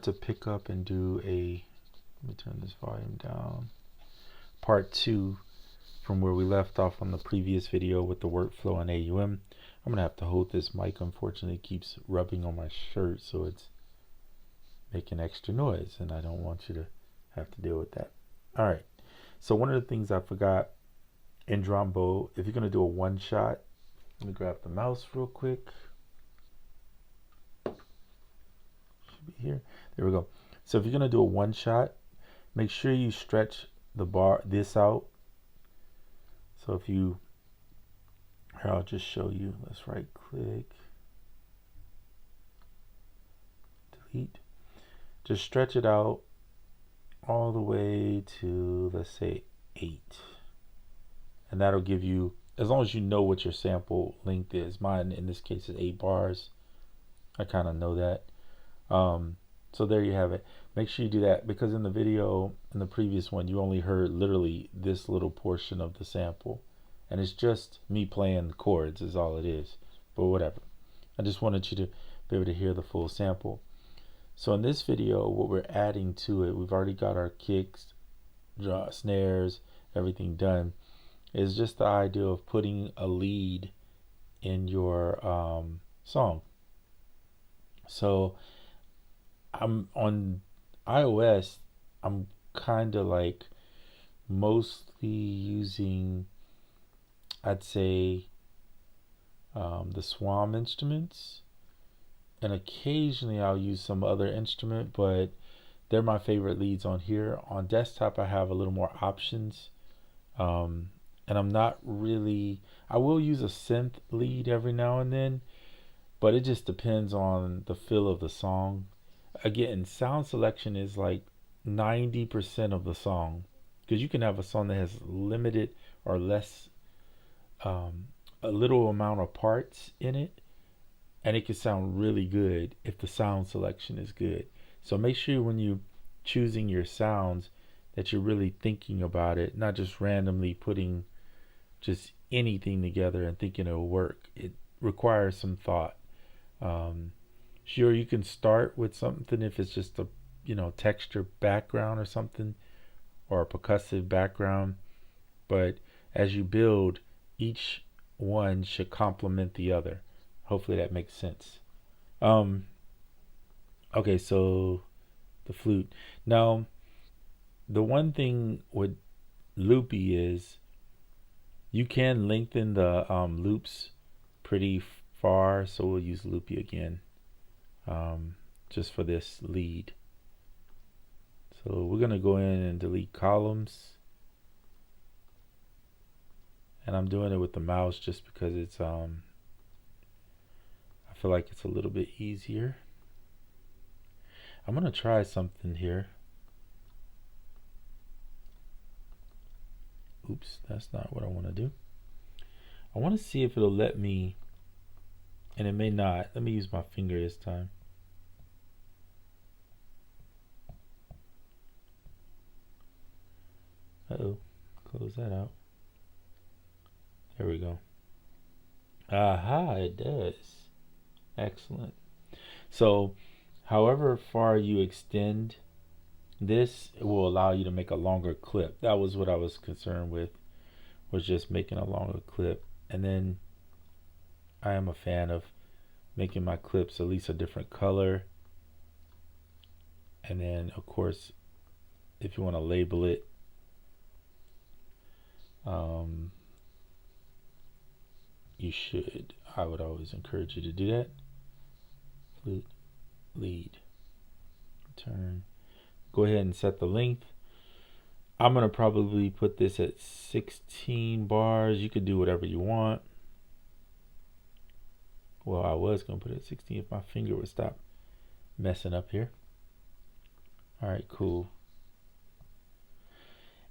To pick up and do let me turn this volume down, part 2 from where we left off on the previous video with the workflow on AUM. I'm gonna have to hold this mic. Unfortunately, it keeps rubbing on my shirt, so it's making extra noise, and I don't want you to have to deal with that. All right, so one of the things I forgot in Drambo, if you're gonna do a one shot, let me grab the mouse real quick. Should be here. There we go. So if you're gonna do a one shot, make sure you stretch the bar this out. So if you, here, I'll just show you. Let's right click, delete. Just stretch it out all the way to, let's say, 8. And that'll give you, as long as you know what your sample length is. Mine in this case is 8 bars. I kind of know that. So there you have it. Make sure you do that, because in the video, in the previous one, you only heard literally this little portion of the sample. And it's just me playing the chords is all it is. But whatever. I just wanted you to be able to hear the full sample. So in this video, what we're adding to it, we've already got our kicks, snares, everything done. Is just the idea of putting a lead in your song. So I'm on iOS, I'm kind of like mostly using, I'd say, the Swam instruments, and occasionally I'll use some other instrument, but they're my favorite leads on here. On desktop, I have a little more options, and I'm not really, I will use a synth lead every now and then, but it just depends on the feel of the song. Again, sound selection is like 90% of the song, because you can have a song that has limited or less, a little amount of parts in it, and it can sound really good if the sound selection is good. So make sure when you choosing your sounds that you're really thinking about it, not just randomly putting just anything together and thinking it'll work. It requires some thought. Sure, you can start with something if it's just a texture background or something, or a percussive background, but as you build, each one should complement the other. Hopefully that makes sense. Okay, so the flute. Now, the one thing with Loopy is you can lengthen the loops pretty far, so we'll use Loopy again, just for this lead. So we're gonna go in and delete columns, and I'm doing it with the mouse just because it's I feel like it's a little bit easier. I'm gonna try something here. Oops, that's not what I want to do. I want to see if it'll let me, and it may not. Let me use my finger this time. Uh-oh, close that out. There we go. Aha, it does. Excellent. So, however far you extend this, it will allow you to make a longer clip. That was what I was concerned with, was just making a longer clip. And then I am a fan of making my clips at least a different color. And then, of course, if you want to label it, you should. I would always encourage you to do that. Flute, lead, turn. Go ahead and set the length. I'm going to probably put this at 16 bars. You could do whatever you want. Well, I was going to put it at 16 if my finger would stop messing up here. All right, cool.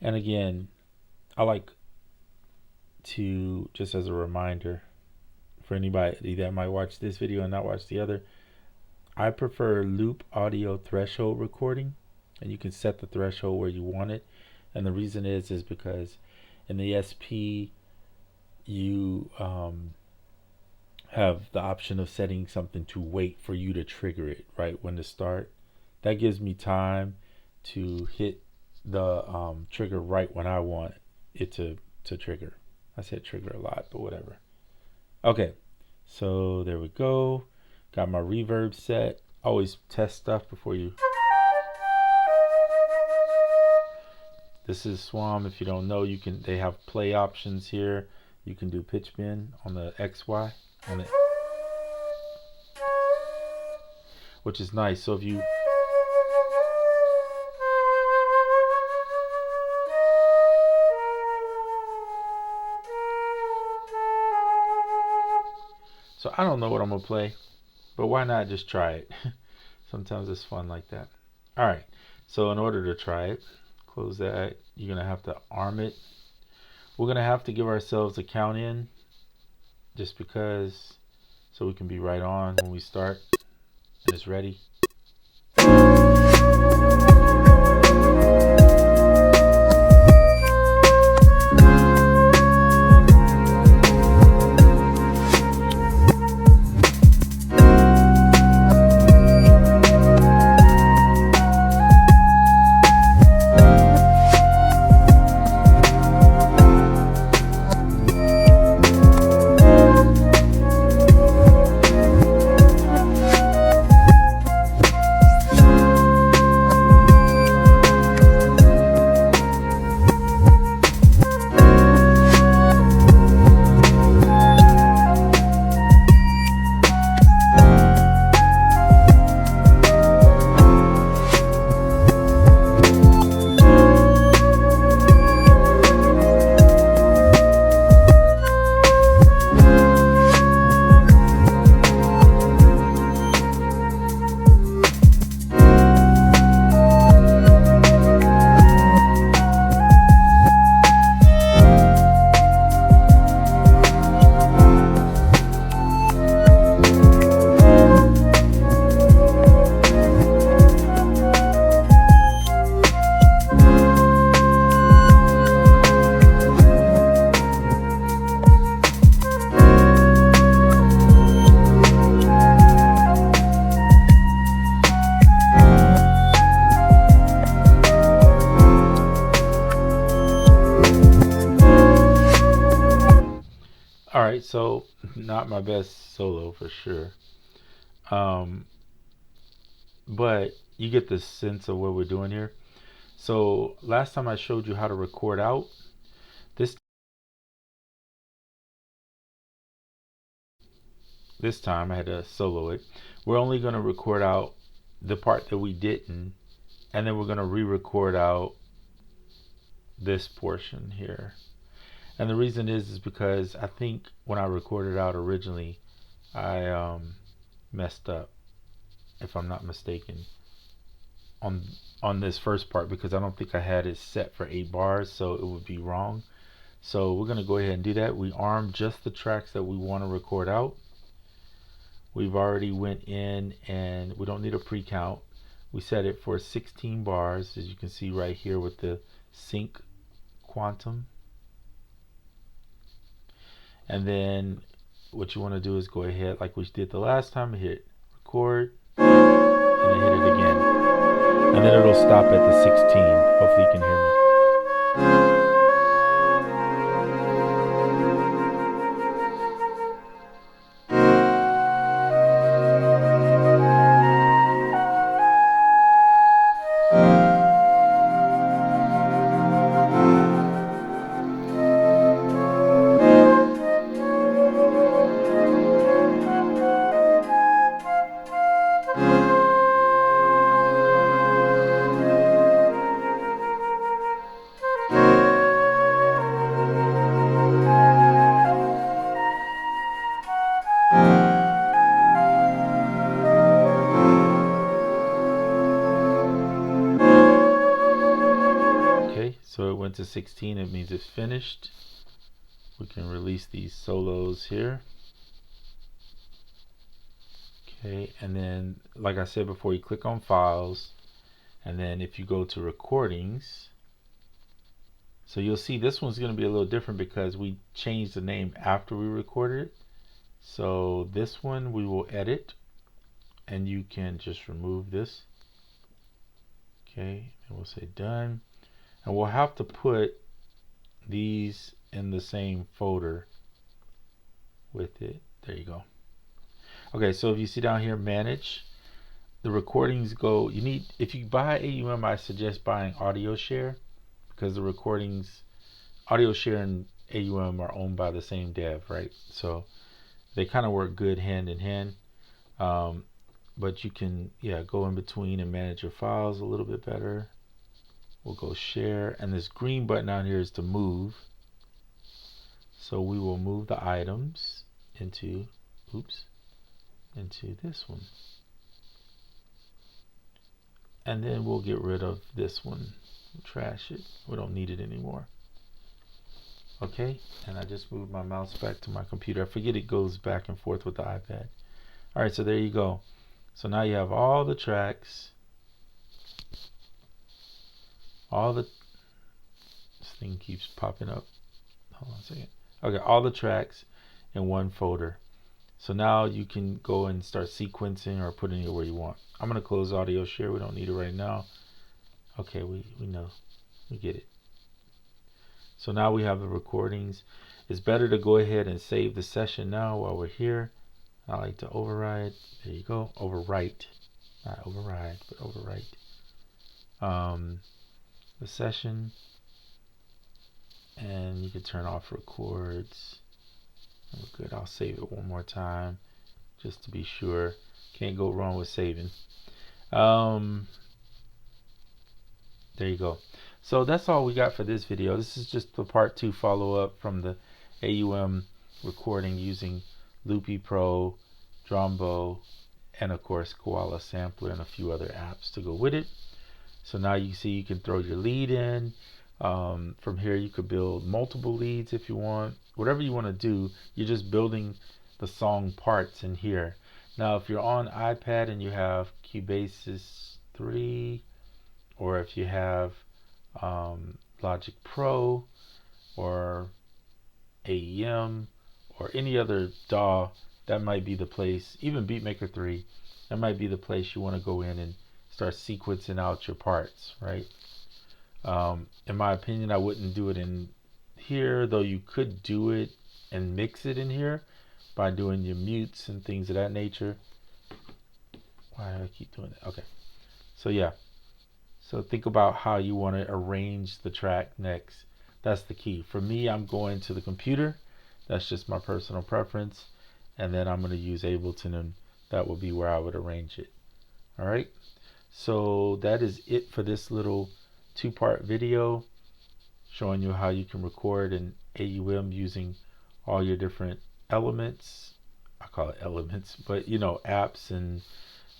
And again, I like to, just as a reminder for anybody that might watch this video and not watch the other, I prefer loop audio threshold recording, and you can set the threshold where you want it. And the reason is because in the SP you have the option of setting something to wait for you to trigger it right when to start. that gives me time to hit the trigger right when I want it to trigger. I said trigger a lot, but whatever. Okay, so there we go. Got my reverb set. Always test stuff before you. This is Swam. If you don't know, they have play options here. You can do pitch bend on the XY on it, which is nice. So if you So I don't know what I'm gonna play, but why not just try it? Sometimes it's fun like that. All right, so in order to try it, close that. You're gonna have to arm it. We're gonna have to give ourselves a count in, just because, so we can be right on when we start and it's ready. Alright, so not my best solo for sure. But you get the sense of what we're doing here. So last time I showed you how to record out. This time I had to solo it. We're only going to record out the part that we didn't, and then we're going to re-record out this portion here. And the reason is because I think when I recorded out originally, I messed up, if I'm not mistaken, on this first part, because I don't think I had it set for 8 bars, so it would be wrong. So we're going to go ahead and do that. We arm just the tracks that we want to record out. We've already went in, and we don't need a pre-count. We set it for 16 bars, as you can see right here with the sync quantum. And then what you want to do is go ahead, like we did the last time, hit record, and then hit it again. And then it'll stop at the 16. Hopefully you can hear me. So it went to 16, it means it's finished. We can release these solos here. Okay, and then like I said before, you click on files, and then if you go to recordings, so you'll see this one's going to be a little different because we changed the name after we recorded it. So this one we will edit, and you can just remove this Okay, and we'll say done. And we'll have to put these in the same folder with it. There you go. Okay, so if you see down here, manage, the recordings go, you need, if you buy AUM, I suggest buying Audio Share, because the recordings, Audio Share and AUM are owned by the same dev, right? So they kind of work good hand in hand. But you can, yeah, go in between and manage your files a little bit better. We'll go share, and this green button down here is to move. So we will move the items into, into this one. And then we'll get rid of this one. We'll trash it. We don't need it anymore. Okay, and I just moved my mouse back to my computer. I forget it goes back and forth with the iPad. All right, so there you go. So now you have all the tracks, this thing keeps popping up. Hold on a second. Okay, all the tracks in one folder. So now you can go and start sequencing or putting it where you want. I'm going to close Audio Share. We don't need it right now. Okay, we know. We get it. So now we have the recordings. It's better to go ahead and save the session now while we're here. I like to override. There you go. Overwrite. Not override, but overwrite. The session. And you can turn off records. We're good. I'll save it one more time just to be sure. Can't go wrong with saving. There you go. So that's all we got for this video. This is just the part 2 follow-up from the AUM recording using Loopy Pro, Drambo, and of course Koala Sampler and a few other apps to go with it. So now you see you can throw your lead in. From here you could build multiple leads if you want. Whatever you want to do, you're just building the song parts in here. Now if you're on iPad and you have Cubase 3, or if you have Logic Pro or AUM or any other DAW, that might be the place, even BeatMaker 3, that might be the place you want to go in and start sequencing out your parts, right? In my opinion, I wouldn't do it in here, though you could do it and mix it in here by doing your mutes and things of that nature. Why do I keep doing that? Okay, so yeah. So think about how you want to arrange the track next. That's the key. For me, I'm going to the computer. That's just my personal preference. And then I'm going to use Ableton, and that will be where I would arrange it. All right. So that is it for this little 2-part video showing you how you can record in AUM using all your different elements. I call it elements, but you know, apps and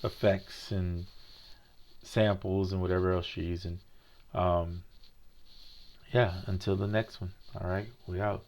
effects and samples and whatever else you're using. Yeah, until the next one. All right, we out.